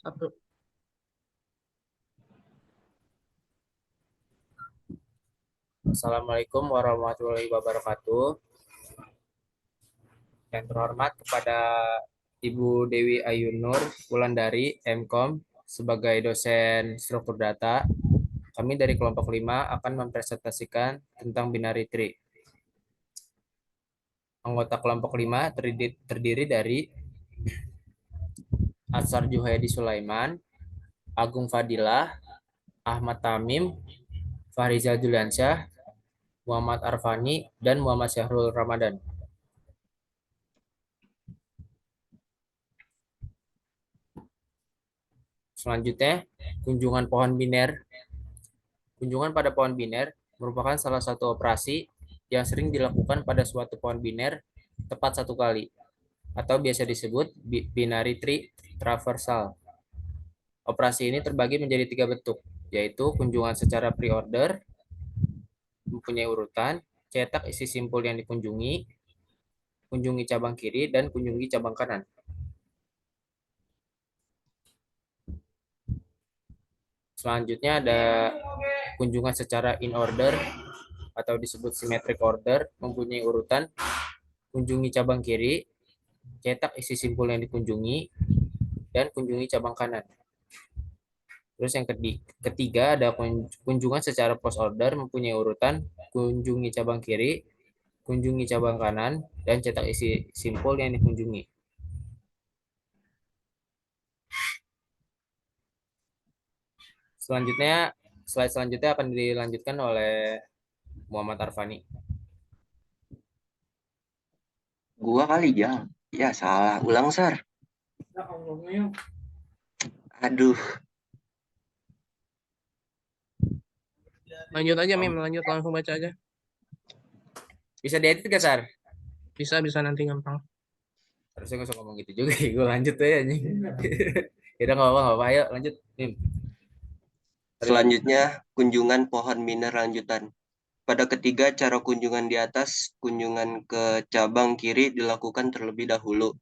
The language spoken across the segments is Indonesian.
Satu. Assalamualaikum warahmatullahi wabarakatuh. Yang terhormat kepada Ibu Dewi Ayunur Wulandari, MKOM, sebagai dosen struktur data, kami dari kelompok 5 akan mempresentasikan tentang binary tree. Anggota kelompok 5 terdiri dari Atsar Juhaidi Sulaiman, Agung Fadilah, Ahmad Tamim, Fahrizal Juliansyah, Muhammad Arfani, dan Muhammad Syahrul Ramadan. Selanjutnya, kunjungan pohon biner. Kunjungan pada pohon biner merupakan salah satu operasi yang sering dilakukan pada suatu pohon biner tepat satu kali, atau biasa disebut binary tree traversal. Operasi ini terbagi menjadi tiga bentuk, yaitu kunjungan secara pre-order, mempunyai urutan, cetak isi simpul yang dikunjungi, kunjungi cabang kiri, dan kunjungi cabang kanan. Selanjutnya ada kunjungan secara in order atau disebut symmetric order, mempunyai urutan, kunjungi cabang kiri, cetak isi simpul yang dikunjungi, dan kunjungi cabang kanan. Terus yang ketiga ada kunjungan secara post order, mempunyai urutan, kunjungi cabang kiri, kunjungi cabang kanan, dan cetak isi simpul yang dikunjungi. Selanjutnya, slide selanjutnya akan dilanjutkan oleh Muhammad Arfani. Gua kali Jang. Ya salah, ulang Sar. Ya Allahnya. Aduh, Lanjut aja, Mim. Lanjut langsung baca aja. Bisa diedit gak, Sar? Bisa, bisa nanti gampang. Harusnya gak usah ngomong gitu juga. Gue lanjut aja. Ya udah, nggak apa-apa, nggak apa-apa. Ayo lanjut. Nim. Tadi lanjut. selanjutnya kunjungan pohon miner lanjutan. Pada ketiga cara kunjungan di atas, kunjungan ke cabang kiri dilakukan terlebih dahulu,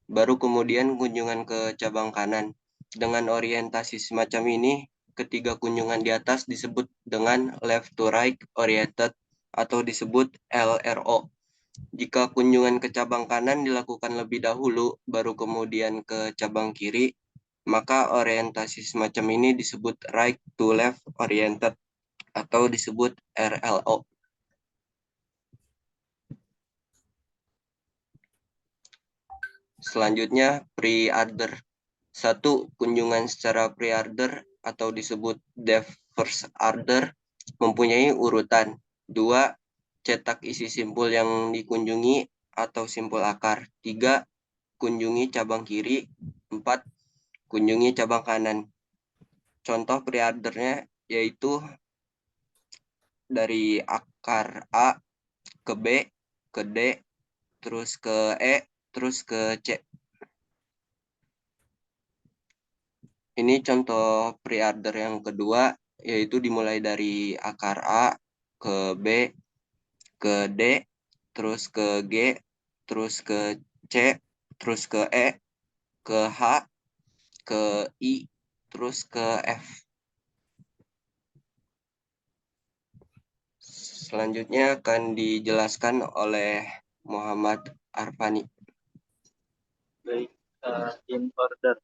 baru kemudian kunjungan ke cabang kanan. Dengan orientasi semacam ini, ketiga kunjungan di atas disebut dengan left to right oriented atau disebut LRO. Jika kunjungan ke cabang kanan dilakukan lebih dahulu, baru kemudian ke cabang kiri, maka orientasi semacam ini disebut right to left oriented atau disebut RLO. Selanjutnya, pre-order. Satu, kunjungan secara pre-order atau disebut depth first order mempunyai urutan. Dua, cetak isi simpul yang dikunjungi atau simpul akar. Tiga, kunjungi cabang kiri. Empat, kunjungi cabang kanan. Contoh pre-ordernya yaitu dari akar A ke B, ke D, terus ke E, terus ke C. Ini contoh pre-order yang kedua, yaitu dimulai dari akar A ke B, ke D, terus ke G, terus ke C, terus ke E, ke H, ke I, terus ke F. Selanjutnya akan dijelaskan oleh Muhammad Arfani. Baik, in order.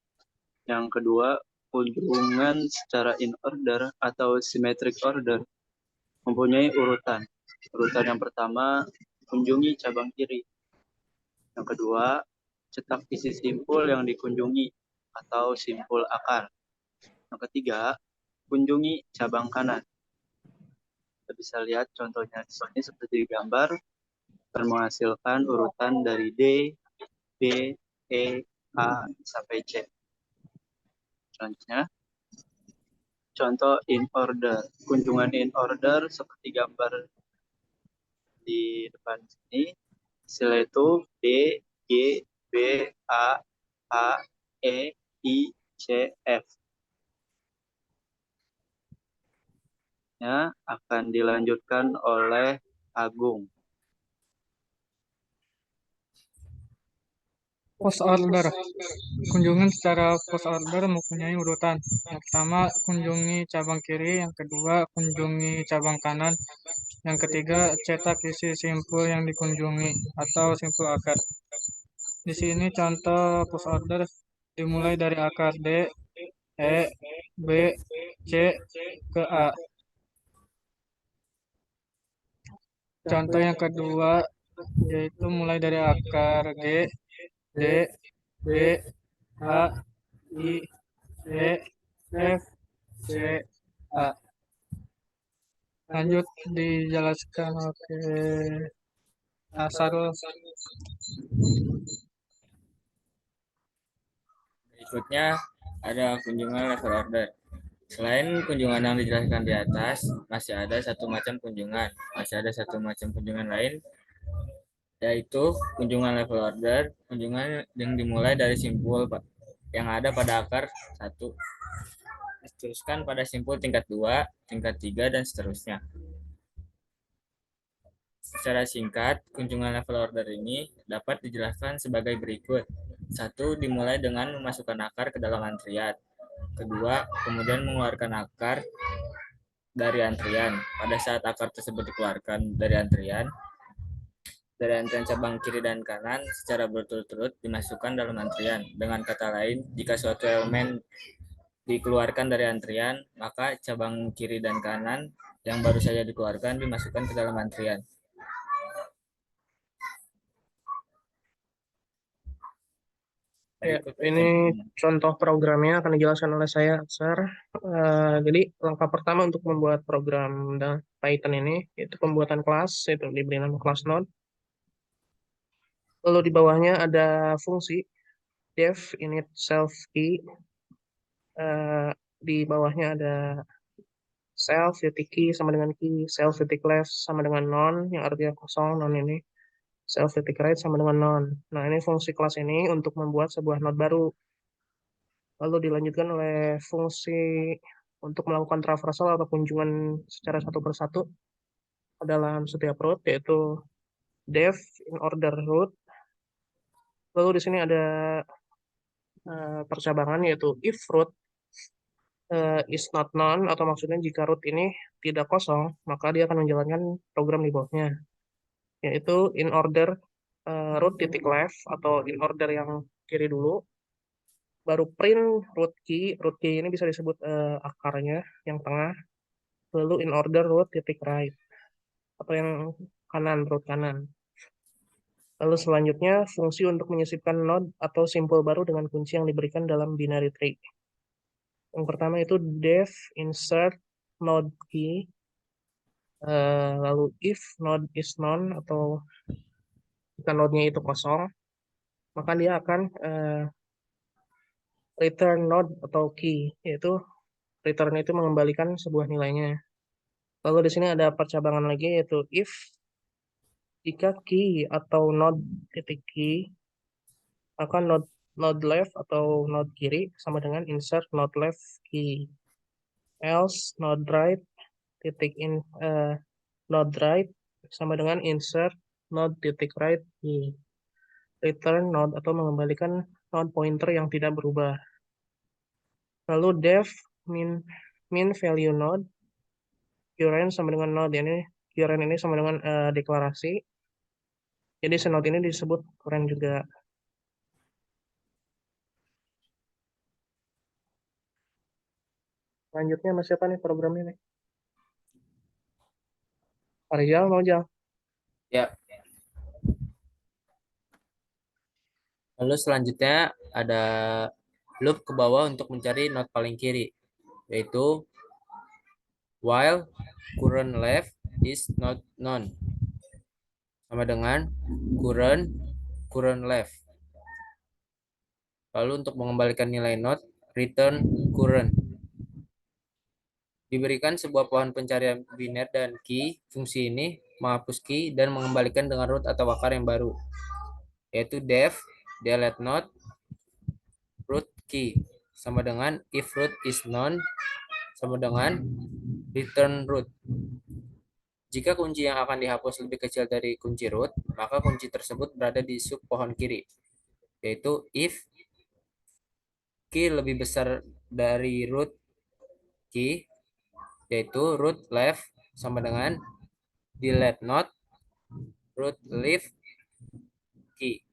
Yang kedua, kunjungan secara in order atau symmetric order mempunyai urutan. Urutan yang pertama, kunjungi cabang kiri. Yang kedua, cetak isi simpul yang dikunjungi atau simpul akar. Yang ketiga, kunjungi cabang kanan. Kita bisa lihat contohnya di sini seperti di gambar, akan menghasilkan urutan dari D, B, E, A, sampai C. Selanjutnya, contoh in order. Kunjungan in order seperti gambar di depan sini. Hasilnya itu D, G, B, A, A, E, I, C, F. Ya, akan dilanjutkan oleh Agung. Post order. Kunjungan secara post order mempunyai urutan. Yang pertama, kunjungi cabang kiri. Yang kedua, kunjungi cabang kanan. Yang ketiga, cetak isi simpul yang dikunjungi atau simpul akar. Di sini contoh post order dimulai dari akar D, E, B, C, ke A. Contoh yang kedua yaitu mulai dari akar G, D, B, A, I, E, F, C, A. Lanjut dijelaskan. Oke. Sarul. Berikutnya ada kunjungan level order. Selain kunjungan yang dijelaskan di atas, masih ada satu macam kunjungan. Masih ada satu macam kunjungan lain, yaitu kunjungan level order, kunjungan yang dimulai dari simpul yang ada pada akar 1, diteruskan pada simpul tingkat 2, tingkat 3, dan seterusnya. Secara singkat, kunjungan level order ini dapat dijelaskan sebagai berikut. 1. Dimulai dengan memasukkan akar ke dalam antrian. Kedua, kemudian mengeluarkan akar dari antrian. Pada saat akar tersebut dikeluarkan dari antrian cabang kiri dan kanan secara berturut-turut dimasukkan dalam antrian. Dengan kata lain, jika suatu elemen dikeluarkan dari antrian, maka cabang kiri dan kanan yang baru saja dikeluarkan dimasukkan ke dalam antrian. Ya, ini contoh programnya akan dijelaskan oleh saya, Sir. Jadi langkah pertama untuk membuat program Python ini itu pembuatan kelas, itu diberi nama kelas node. Lalu di bawahnya ada fungsi def init self key. Di bawahnya ada self titik key sama dengan key, self titik left sama dengan none yang artinya kosong, none ini. Self titik right sama dengan none. Nah, ini fungsi kelas ini untuk membuat sebuah node baru. Lalu dilanjutkan oleh fungsi untuk melakukan traversal atau kunjungan secara satu persatu dalam setiap root, yaitu def in order root. Lalu di sini ada percabangan, yaitu if root is not none, atau maksudnya jika root ini tidak kosong, maka dia akan menjalankan program di bawahnya, yaitu in order root titik left, atau in order yang kiri dulu, baru print root key ini bisa disebut akarnya yang tengah, lalu in order root titik right, atau yang kanan, root kanan. Lalu selanjutnya fungsi untuk menyisipkan node atau simpul baru dengan kunci yang diberikan dalam binary tree. Yang pertama itu def insert node key, lalu if node is none, atau jika node-nya itu kosong, maka dia akan return node atau key, yaitu return itu mengembalikan sebuah nilainya. Lalu di sini ada percabangan lagi, yaitu if jika key atau node titik key, maka node left atau node kiri sama dengan insert node left key. Else node right titik node right sama dengan insert node titik right key. Return node atau mengembalikan node pointer yang tidak berubah. Lalu def min value node, current sama dengan node ini, current ini sama dengan deklarasi. Jadi senode ini disebut current juga. Lanjutnya masih apa nih programnya nih? Farizal mau jawab? Ya. Lalu selanjutnya ada loop ke bawah untuk mencari node paling kiri, yaitu while current left is not none sama dengan current left. Lalu untuk mengembalikan nilai node, return current. Diberikan sebuah pohon pencarian biner dan key. Fungsi ini menghapus key dan mengembalikan dengan root atau akar yang baru, yaitu def delete node root key sama dengan if root is none sama dengan return root. Jika kunci yang akan dihapus lebih kecil dari kunci root, maka kunci tersebut berada di sub pohon kiri, yaitu if key lebih besar dari root key, yaitu root left sama dengan delete not root left key.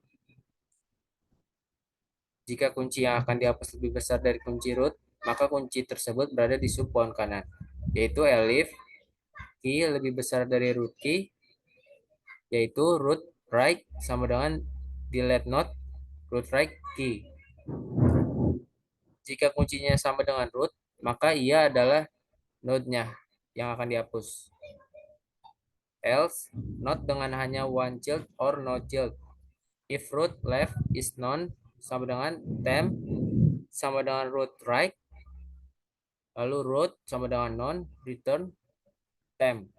Jika kunci yang akan dihapus lebih besar dari kunci root, maka kunci tersebut berada di sub pohon kanan, yaitu elif key lebih besar dari root key, yaitu root right sama dengan delete not root right key. Jika kuncinya sama dengan root, maka ia adalah node-nya yang akan dihapus. Else, not dengan hanya one child or no child. If root left is none sama dengan temp sama dengan root right, lalu root sama dengan none, return temp.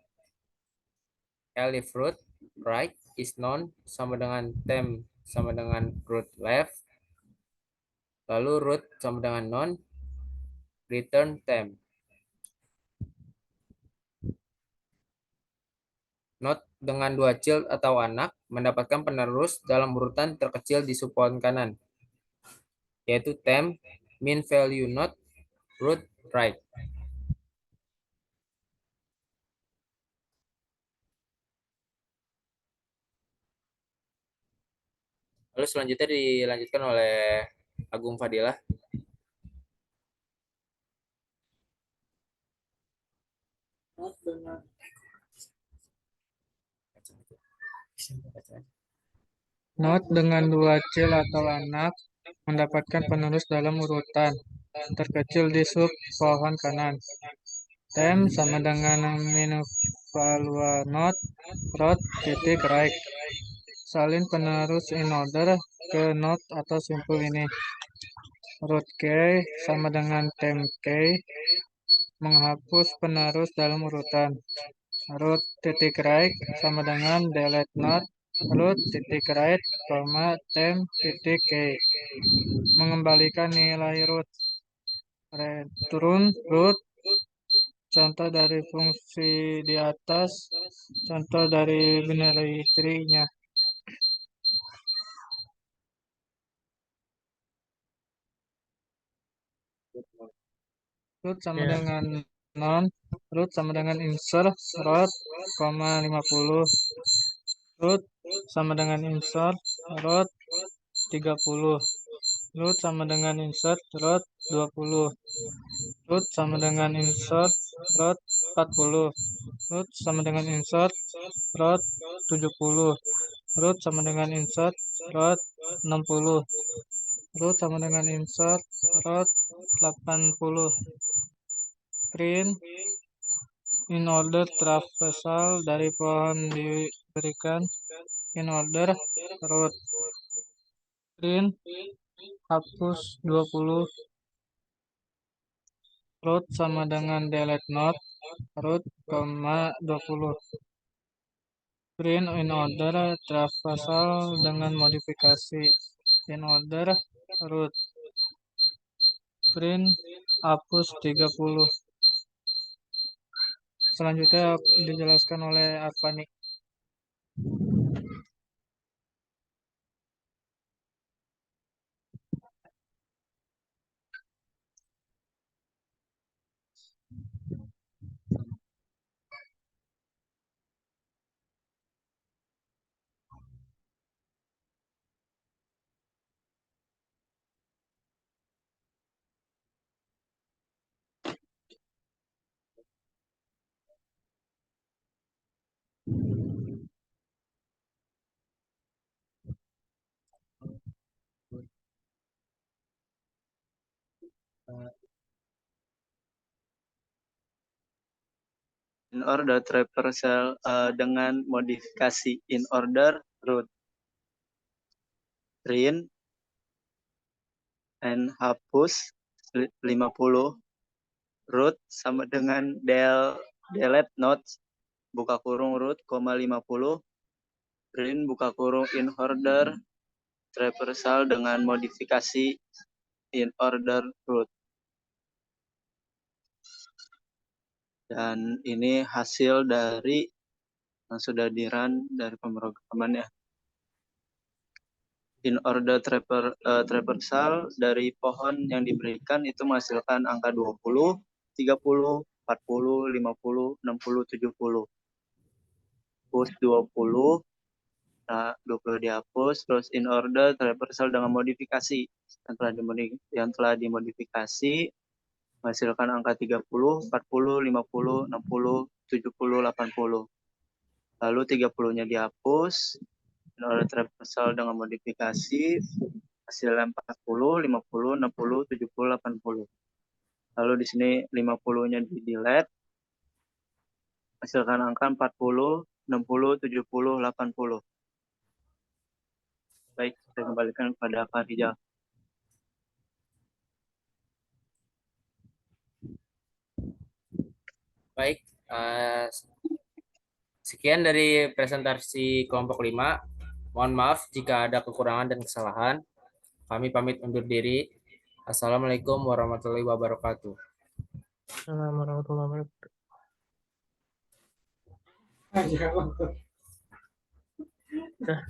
If root right is none sama dengan temp sama dengan root left, lalu root sama dengan none, return temp. Not dengan dua child atau anak mendapatkan penerus dalam urutan terkecil di sub pohon kanan, yaitu temp, min value not, root right. Lalu selanjutnya dilanjutkan oleh Agung Fadilah. Not dengan dua child atau anak mendapatkan penerus dalam urutan terkecil di sub pohon kanan. Temp sama dengan min value not root titik right. Salin penerus in order ke not atau simpul ini. Root k sama dengan temp k menghapus penerus dalam urutan. Root titik right sama dengan delete not root titik right, temp titik k mengembalikan nilai root. Return root, contoh dari fungsi di atas, contoh dari binary tree-nya. Root sama dengan non, root sama dengan insert root, 50. Root sama dengan insert root 30. Root sama dengan insert root 20. Root sama dengan insert root 40. Root sama dengan insert root 70. Root sama dengan insert root 60. Root sama dengan insert root 80. Print in order traversal dari pohon diberikan in order root. Print hapus 20. Root sama dengan delete not root, 20. Print in order traversal dengan modifikasi in order root. Print hapus 30. Selanjutnya dijelaskan oleh Arfani. In order traversal dengan modifikasi in order root. Print and hapus 50. Root sama dengan delete not buka kurung root, 50. Print buka kurung in order traversal dengan modifikasi in order root. Dan ini hasil dari yang sudah di-run dari pemrograman ya. in order traversal dari pohon yang diberikan itu menghasilkan angka 20, 30, 40, 50, 60, 70. Hapus 20, nah 20 dihapus, terus in order traversal dengan modifikasi yang telah dimodifikasi menghasilkan angka 30, 40, 50, 60, 70, 80. Lalu 30-nya dihapus, in order traversal dengan modifikasi hasilnya 40, 50, 60, 70, 80. Lalu di sini 50-nya di delete, hasilkan angka 40, 60, 70, 80. Baik, saya kembalikan kepada Pak Rijal. Baik, sekian dari presentasi kelompok 5. Mohon maaf jika ada kekurangan dan kesalahan. Kami pamit undur diri. Assalamualaikum warahmatullahi wabarakatuh. Assalamualaikum warahmatullahi wabarakatuh. Dah.